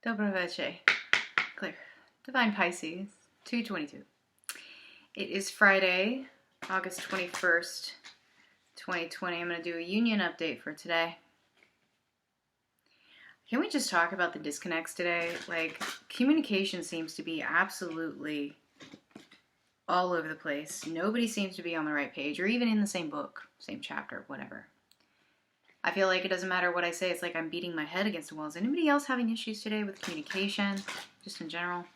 Dobro veche. Clear. Divine Pisces, 222. It is Friday, August 21st, 2020. I'm going to do a union update for today. Can we just talk about the disconnects today? Like, communication seems to be absolutely all over the place. Nobody seems to be on the right page or even in the same book, same chapter, whatever. I feel like it doesn't matter what I say. It's like I'm beating my head against the wall. Is anybody else having issues today with communication, just in general?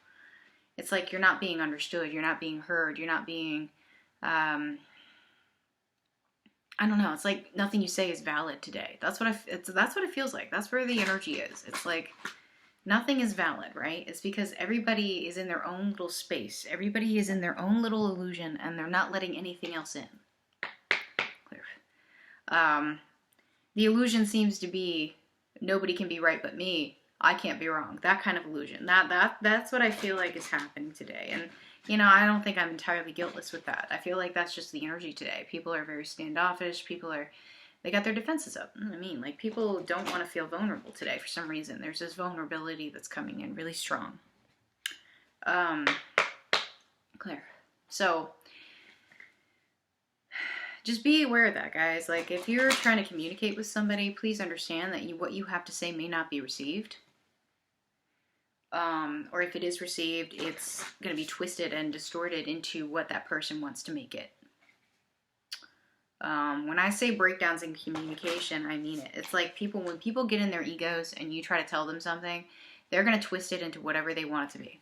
It's like you're not being understood. You're not being heard. You're not being, I don't know. It's like nothing you say is valid today. That's what it feels like. That's where the energy is. It's like nothing is valid, right? It's because everybody is in their own little space. Everybody is in their own little illusion, and they're not letting anything else in. Clear. The illusion seems to be nobody can be right but me. I can't be wrong. That kind of illusion. That's what I feel like is happening today. And I don't think I'm entirely guiltless with that. I feel like that's just the energy today. People are very standoffish. They got their defenses up. I mean, like, people don't want to feel vulnerable today for some reason. There's this vulnerability that's coming in really strong. Clear. So just be aware of that, guys. Like, if you're trying to communicate with somebody, please understand that what you have to say may not be received. Or if it is received, it's going to be twisted and distorted into what that person wants to make it. When I say breakdowns in communication, I mean it. It's like when people get in their egos and you try to tell them something, they're going to twist it into whatever they want it to be.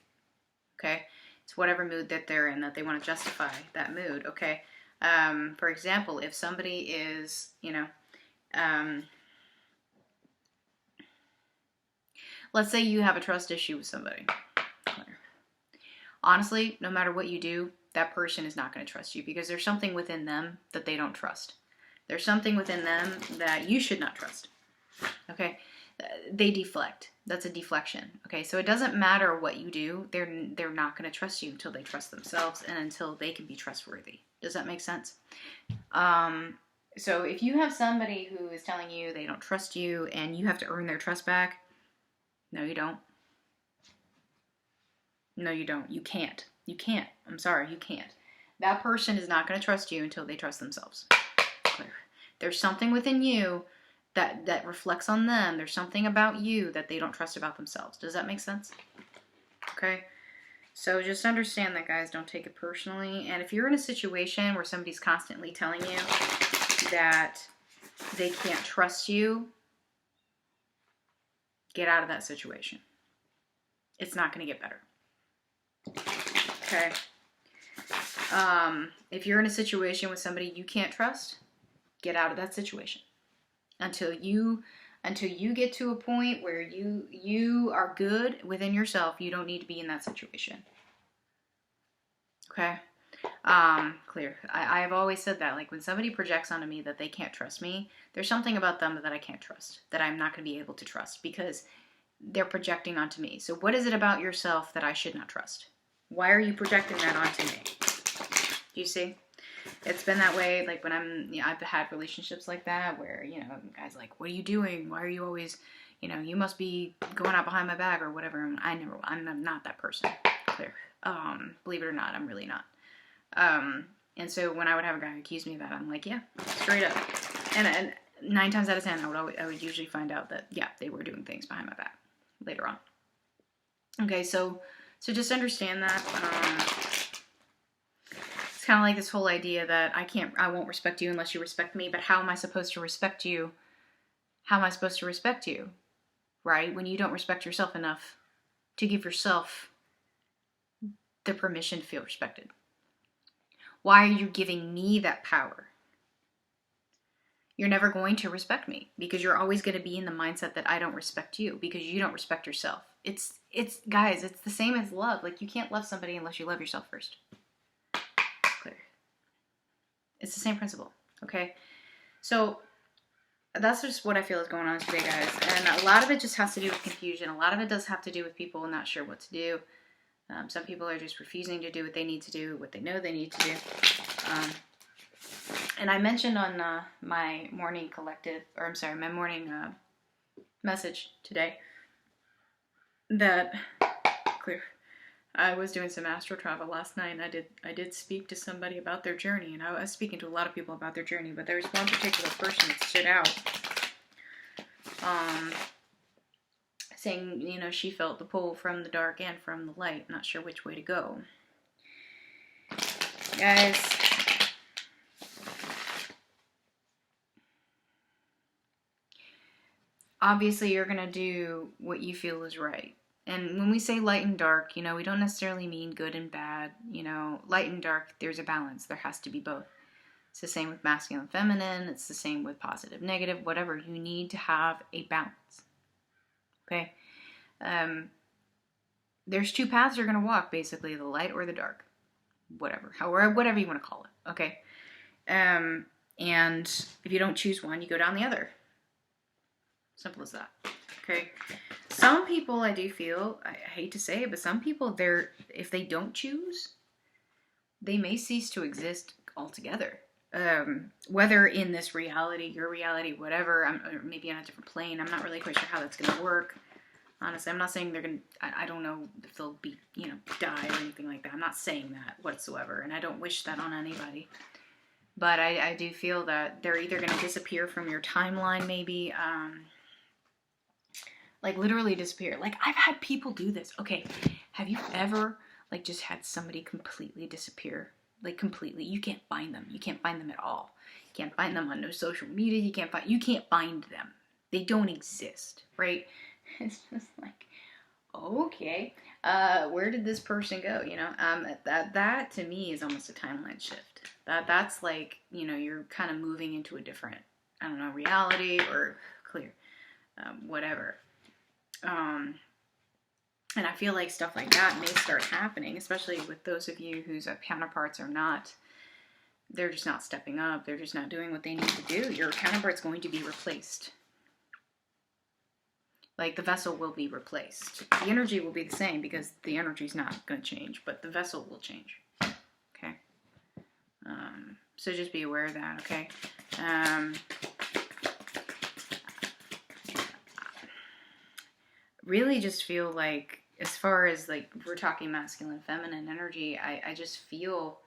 Okay? It's whatever mood that they're in, that they want to justify that mood. Okay? For example, if somebody is, let's say you have a trust issue with somebody. Honestly, no matter what you do, that person is not going to trust you because there's something within them that they don't trust. There's something within them that you should not trust. Okay? They deflect. That's a deflection. Okay? So it doesn't matter what you do. They're not going to trust you until they trust themselves and until they can be trustworthy. Does that make sense? So if you have somebody who is telling you they don't trust you and you have to earn their trust back, no, you don't. No, you don't. You can't. You can't. I'm sorry, you can't. That person is not going to trust you until they trust themselves. Clear. There's something within you that reflects on them. There's something about you that they don't trust about themselves. Does that make sense? Okay? So just understand that, guys. Don't take it personally. And if you're in a situation where somebody's constantly telling you that they can't trust you, get out of that situation. It's not going to get better. Okay? If you're in a situation with somebody you can't trust, get out of that situation. Until you get to a point where you are good within yourself, you don't need to be in that situation. Okay? Clear. I've always said that. Like, when somebody projects onto me that they can't trust me, there's something about them that I can't trust, that I'm not going to be able to trust because they're projecting onto me. So what is it about yourself that I should not trust? Why are you projecting that onto me? Do you see? It's been that way, like, when I've had relationships like that where, guys like, what are you doing? Why are you always, you must be going out behind my back or whatever. I'm not that person. Clear. Believe it or not, I'm really not. And so when I would have a guy accuse me of that, I'm like, yeah, straight up. And 9 times out of 10, I would usually find out that, yeah, they were doing things behind my back later on. Okay, so just understand that. It's kind of like this whole idea that I won't respect you unless you respect me, but how am I supposed to respect you? How am I supposed to respect you? Right? When you don't respect yourself enough to give yourself the permission to feel respected. Why are you giving me that power? You're never going to respect me because you're always going to be in the mindset that I don't respect you because you don't respect yourself. It's guys, it's the same as love. Like, you can't love somebody unless you love yourself first. Clear. It's the same principle, okay? So that's just what I feel is going on today, guys. And a lot of it just has to do with confusion. A lot of it does have to do with people not sure what to do. Some people are just refusing to do what they need to do, what they know they need to do. And I mentioned on my morning my morning message today that clear. I was doing some astral travel last night, and I did speak to somebody about their journey, and I was speaking to a lot of people about their journey, but there was one particular person that stood out, saying, you know, she felt the pull from the dark and from the light, not sure which way to go. Guys, obviously you're gonna do what you feel is right. And when we say light and dark, you know, we don't necessarily mean good and bad. You know, light and dark, there's a balance. There has to be both. It's the same with masculine, feminine. It's the same with positive, negative, whatever. You need to have a balance. Okay? There's two paths you're going to walk, basically, the light or the dark. Whatever you want to call it. Okay? And if you don't choose one, you go down the other. Simple as that. Okay? Some people, I do feel, I hate to say it, but some people, if they don't choose, they may cease to exist altogether. Whether in this reality, your reality, whatever, or maybe on a different plane, I'm not really quite sure how that's going to work. Honestly, I'm not saying they're going to, I don't know if they'll be, you know, die or anything like that. I'm not saying that whatsoever, and I don't wish that on anybody. But I do feel that they're either going to disappear from your timeline, maybe, like literally disappear. Like, I've had people do this. Okay, have you ever, like, just had somebody completely disappear? Like, completely. You can't find them. You can't find them at all. You can't find them on no social media. You can't find them. They don't exist, right? It's just like, okay, where did this person go? You know, that to me is almost a timeline shift. That's like, you know, you're kind of moving into a different, I don't know, reality or clear, whatever. And I feel like stuff like that may start happening, especially with those of you whose counterparts are not, they're just not stepping up. They're just not doing what they need to do. Your counterpart's going to be replaced. Like, the vessel will be replaced. The energy will be the same because the energy's not going to change, but the vessel will change. Okay? So just be aware of that, okay? Really just feel like, as far as, like, we're talking masculine, feminine energy, I just feel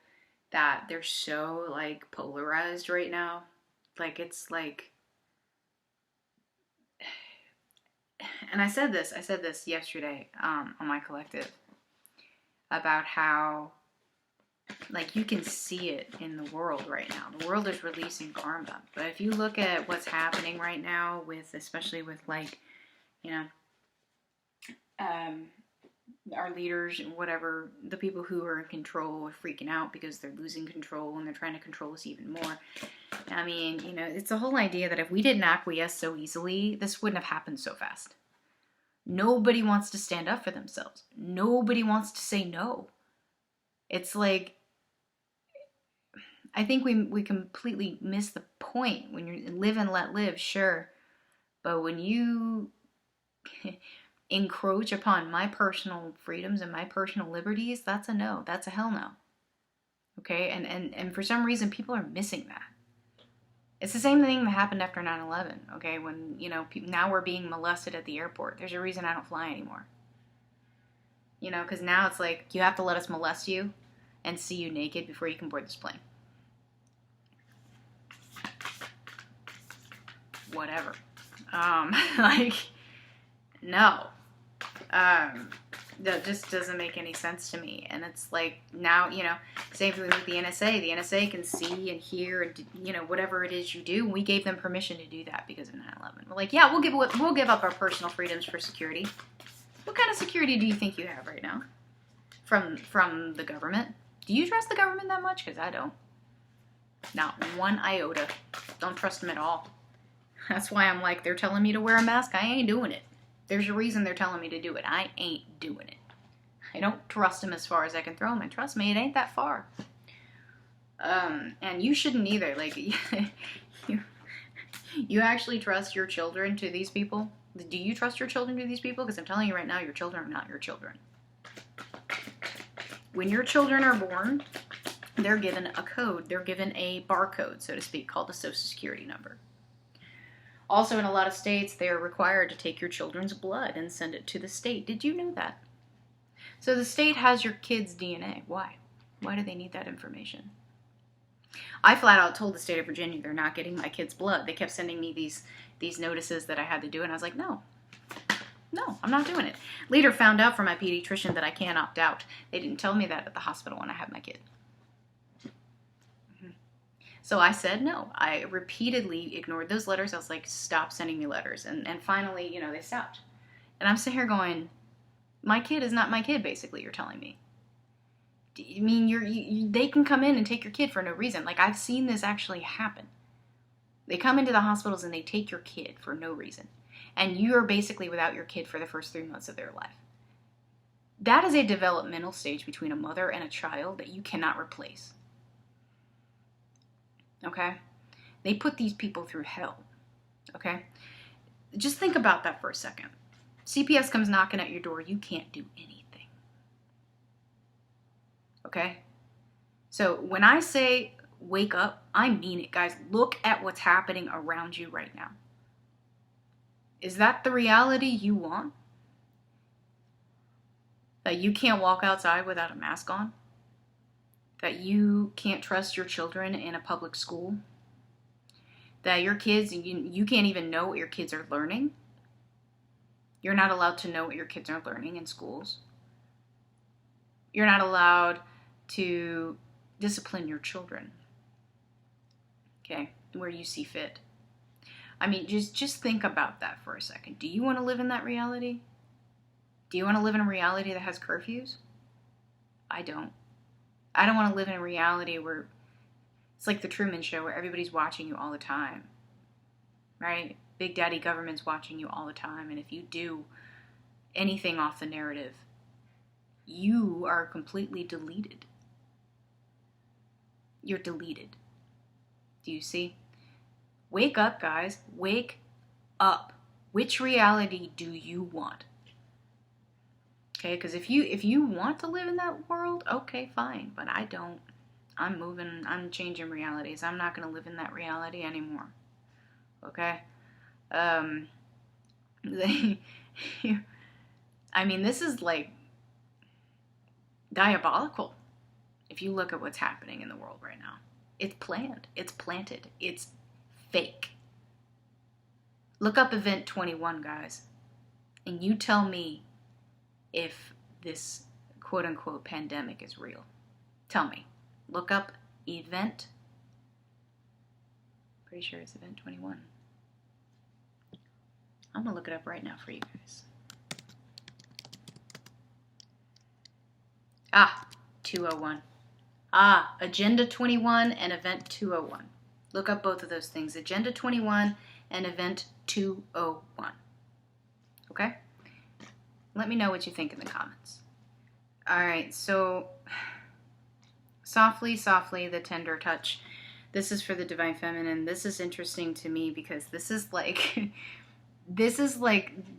that they're so, like, polarized right now. Like, it's like, and I said this yesterday on my collective about how, like, you can see it in the world right now. The world is releasing karma. But if you look at what's happening right now with, especially with, like, you know, our leaders and whatever, the people who are in control are freaking out because they're losing control and they're trying to control us even more. I mean, you know, it's the whole idea that if we didn't acquiesce so easily, this wouldn't have happened so fast. Nobody wants to stand up for themselves. Nobody wants to say no. It's like, I think we completely miss the point. When you live and let live, sure. But when you encroach upon my personal freedoms and my personal liberties, that's a no. That's a hell no. Okay? And for some reason, people are missing that. It's the same thing that happened after 9/11, okay? When, you know, now we're being molested at the airport. There's a reason I don't fly anymore. You know, because now it's like, you have to let us molest you and see you naked before you can board this plane. Whatever. Like, no. That just doesn't make any sense to me. And it's like, now, you know, same thing with the NSA. The NSA can see and hear and, you know, whatever it is you do. We gave them permission to do that because of 9/11. We're like, yeah, we'll give up our personal freedoms for security. What kind of security do you think you have right now from the government? Do you trust the government that much? Because I don't. Not one iota. Don't trust them at all. That's why I'm like, they're telling me to wear a mask. I ain't doing it. There's a reason they're telling me to do it. I ain't doing it. I don't trust them as far as I can throw them. And trust me, it ain't that far. And you shouldn't either. Like, you actually trust your children to these people? Do you trust your children to these people? Because I'm telling you right now, your children are not your children. When your children are born, they're given a code. They're given a barcode, so to speak, called the Social Security number. Also, in a lot of states, they're required to take your children's blood and send it to the state. Did you know that? So the state has your kid's DNA. Why? Why do they need that information? I flat out told the state of Virginia they're not getting my kid's blood. They kept sending me these notices that I had to do, and I was like, no, I'm not doing it. Later found out from my pediatrician that I can't opt out. They didn't tell me that at the hospital when I had my kid. So I said no. I repeatedly ignored those letters. I was like, stop sending me letters. And finally, they stopped. And I'm sitting here going, my kid is not my kid, basically, you're telling me. I mean, they can come in and take your kid for no reason. Like, I've seen this actually happen. They come into the hospitals and they take your kid for no reason. And you are basically without your kid for the first 3 months of their life. That is a developmental stage between a mother and a child that you cannot replace. Okay? They put these people through hell. Okay? Just think about that for a second. CPS comes knocking at your door. You can't do anything. Okay? So when I say wake up, I mean it, guys. Look at what's happening around you right now. Is that the reality you want? That you can't walk outside without a mask on? That you can't trust your children in a public school? That your kids, you can't even know what your kids are learning? You're not allowed to know what your kids are learning in schools. You're not allowed to discipline your children, okay, where you see fit. I mean, just think about that for a second. Do you want to live in that reality? Do you want to live in a reality that has curfews? I don't. I don't want to live in a reality where it's like the Truman Show, where everybody's watching you all the time, right? Big Daddy government's watching you all the time, and if you do anything off the narrative, you are completely deleted. You're deleted. Do you see? Wake up, guys. Wake up. Which reality do you want? Okay, because if you want to live in that world, okay, fine. But I don't. I'm changing realities. I'm not going to live in that reality anymore. Okay? I mean, this is like diabolical. If you look at what's happening in the world right now, it's planned, it's planted, it's fake. Look up Event 21, guys, and you tell me if this quote-unquote pandemic is real. Tell me. Look up Event. Pretty sure it's Event 21. I'm going to look it up right now for you guys. 201. Agenda 21 and Event 201. Look up both of those things. Agenda 21 and Event 201. Okay? Let me know what you think in the comments. Alright, so softly, the tender touch. This is for the Divine Feminine. This is interesting to me because this is like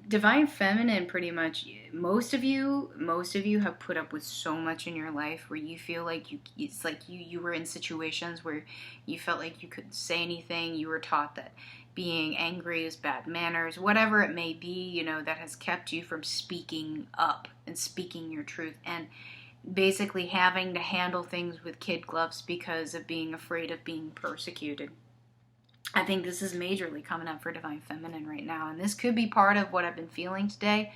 Divine Feminine. Pretty much most of you have put up with so much in your life where you feel like you were in situations where you felt like you couldn't say anything. You were taught that being angry is bad manners, whatever it may be, that has kept you from speaking up and speaking your truth, and basically having to handle things with kid gloves because of being afraid of being persecuted. I think this is majorly coming up for Divine Feminine right now. And this could be part of what I've been feeling today,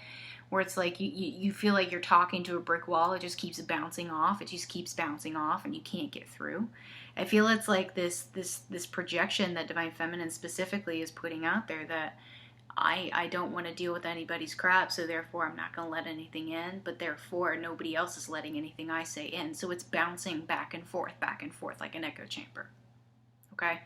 where it's like you feel like you're talking to a brick wall. It just keeps bouncing off. It just keeps bouncing off and you can't get through. I feel it's like this projection that Divine Feminine specifically is putting out there that I don't want to deal with anybody's crap, so therefore I'm not going to let anything in, but therefore nobody else is letting anything I say in. So it's bouncing back and forth like an echo chamber. Okay?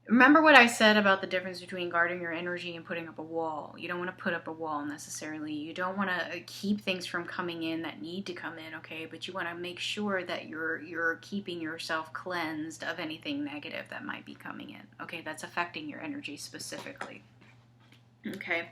Remember what I said about the difference between guarding your energy and putting up a wall. You don't want to put up a wall necessarily. You don't want to keep things from coming in that need to come in, okay? But you want to make sure that you're keeping yourself cleansed of anything negative that might be coming in, okay? That's affecting your energy specifically, okay?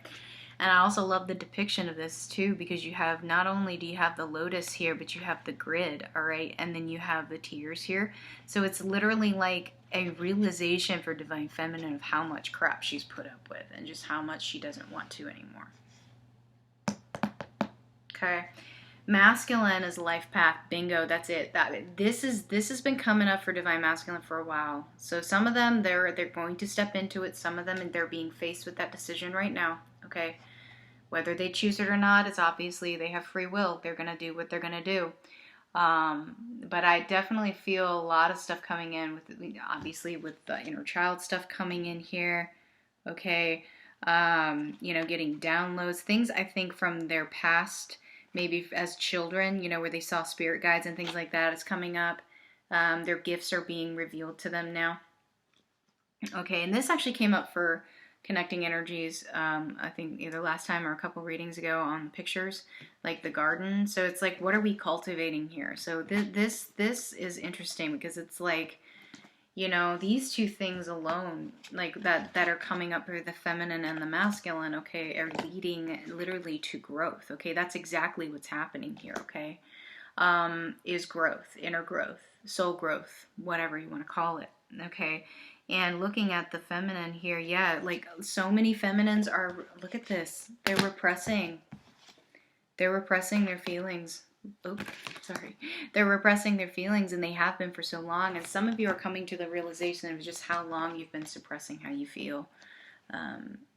And I also love the depiction of this too, because you have, not only do you have the lotus here, but you have the grid, all right? And then you have the tears here. So it's literally like a realization for Divine Feminine of how much crap she's put up with and just how much she doesn't want to anymore. Okay. Masculine is life path. Bingo. That's it. This has been coming up for Divine Masculine for a while. So some of them they're going to step into it. Some of them they're being faced with that decision right now. Okay. Whether they choose it or not, it's obviously they have free will. They're gonna do what they're gonna do. But I definitely feel a lot of stuff coming in with, obviously, with the inner child stuff coming in here. Okay. Getting downloads, things I think from their past, maybe as children, where they saw spirit guides and things like that is coming up. Their gifts are being revealed to them now. Okay, and this actually came up for connecting energies, I think either last time or a couple readings ago on the pictures, like the garden. So it's like, what are we cultivating here? So this is interesting because it's like, these two things alone, like that are coming up through the feminine and the masculine, okay, are leading literally to growth. Okay, that's exactly what's happening here. Okay, is growth, inner growth, soul growth, whatever you want to call it. Okay. And looking at the feminine here, yeah, like so many feminines are, look at this, they're repressing their feelings. Oops, sorry. They're repressing their feelings, and they have been for so long. And some of you are coming to the realization of just how long you've been suppressing how you feel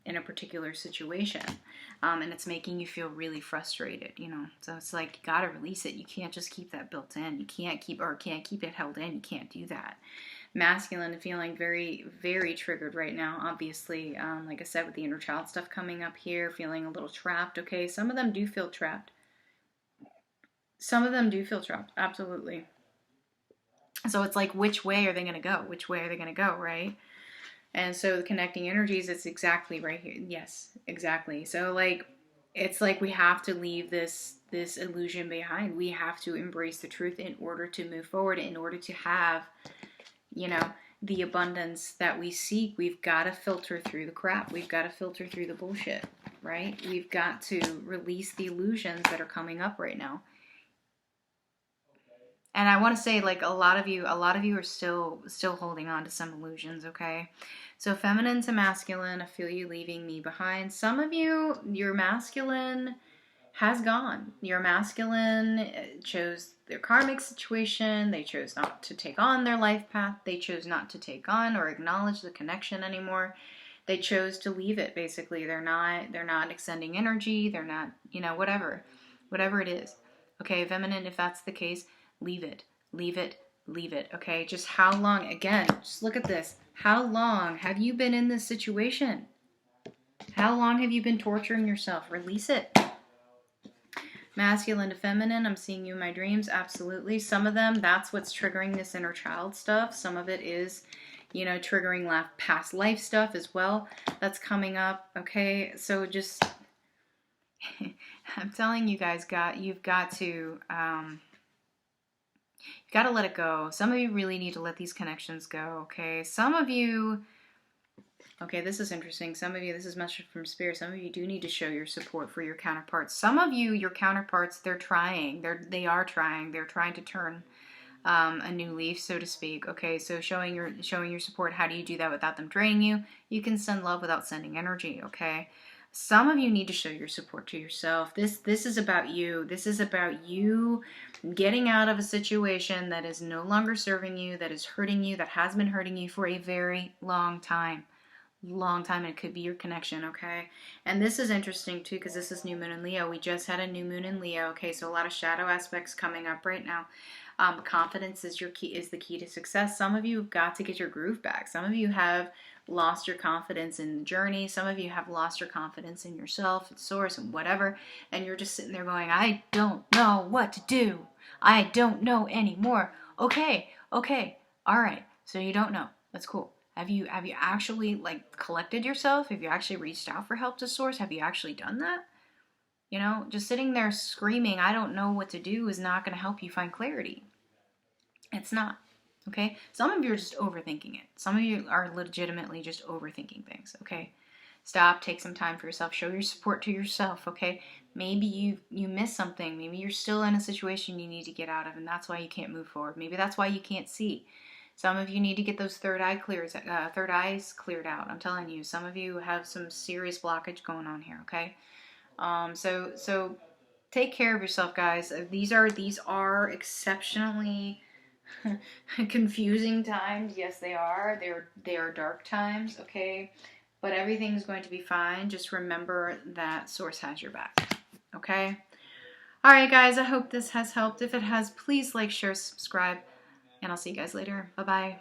in a particular situation. And it's making you feel really frustrated, So it's like, you got to release it. You can't just keep that built in. You can't keep it held in. You can't do that. Masculine feeling very, very triggered right now, obviously. Like I said, with the inner child stuff coming up here, feeling a little trapped. Okay, some of them do feel trapped. Absolutely. So it's like, which way are they going to go? Which way are they going to go, right? And so the connecting energies, it's exactly right here. Yes, exactly. So like, it's like we have to leave this illusion behind. We have to embrace the truth in order to move forward, in order to have, the abundance that we seek. We've got to filter through the crap. We've got to filter through the bullshit, right? We've got to release the illusions that are coming up right now. And I want to say, like, a lot of you are still holding on to some illusions, okay? So feminine to masculine, I feel you leaving me behind. Some of you, your masculine has gone. Your masculine chose their karmic situation. They chose not to take on their life path. They chose not to take on or acknowledge the connection anymore. They chose to leave it, basically. They're not extending energy. They're not, whatever it is. Okay, feminine, if that's the case, leave it. Okay, just how long, again, just look at this. How long have you been in this situation? How long have you been torturing yourself? Release it. Masculine to feminine, I'm seeing you in my dreams, absolutely. Some of them, that's what's triggering this inner child stuff. Some of it is, triggering past life stuff as well. That's coming up, okay? So just, I'm telling you guys, you've got to let it go. Some of you really need to let these connections go, okay? Some of you, okay, this is interesting. Some of you, this is message from Spirit. Some of you do need to show your support for your counterparts. Some of you, your counterparts, they're trying. They are trying. They're trying to turn a new leaf, so to speak. Okay, so showing your support. How do you do that without them draining you? You can send love without sending energy. Okay. Some of you need to show your support to yourself. This is about you. This is about you getting out of a situation that is no longer serving you, that is hurting you, that has been hurting you for a very long time. And it could be your connection, okay? And this is interesting too, because this is new moon in Leo. We just had a new moon in Leo, okay? So a lot of shadow aspects coming up right now. Confidence is the key to success. Some of you have got to get your groove back. Some of you have lost your confidence in the journey. Some of you have lost your confidence in yourself, and source, and whatever. And you're just sitting there going, I don't know what to do. I don't know anymore. Okay, all right. So you don't know. That's cool. Have you actually collected yourself? Have you actually reached out for help to source? Have you actually done that? Just sitting there screaming, I don't know what to do, is not going to help you find clarity. It's not. Okay? Some of you are just overthinking it. Some of you are legitimately just overthinking things. Okay? Stop, take some time for yourself, show your support to yourself. Okay? Maybe you missed something. Maybe you're still in a situation you need to get out of, and that's why you can't move forward. Maybe that's why you can't see. Some of you need to get those third eyes cleared out. I'm telling you, some of you have some serious blockage going on here. Okay, so take care of yourself, guys. These are exceptionally confusing times. Yes, they are. They are dark times. Okay, but everything's going to be fine. Just remember that Source has your back. Okay. All right, guys. I hope this has helped. If it has, please like, share, subscribe, and I'll see you guys later. Bye bye.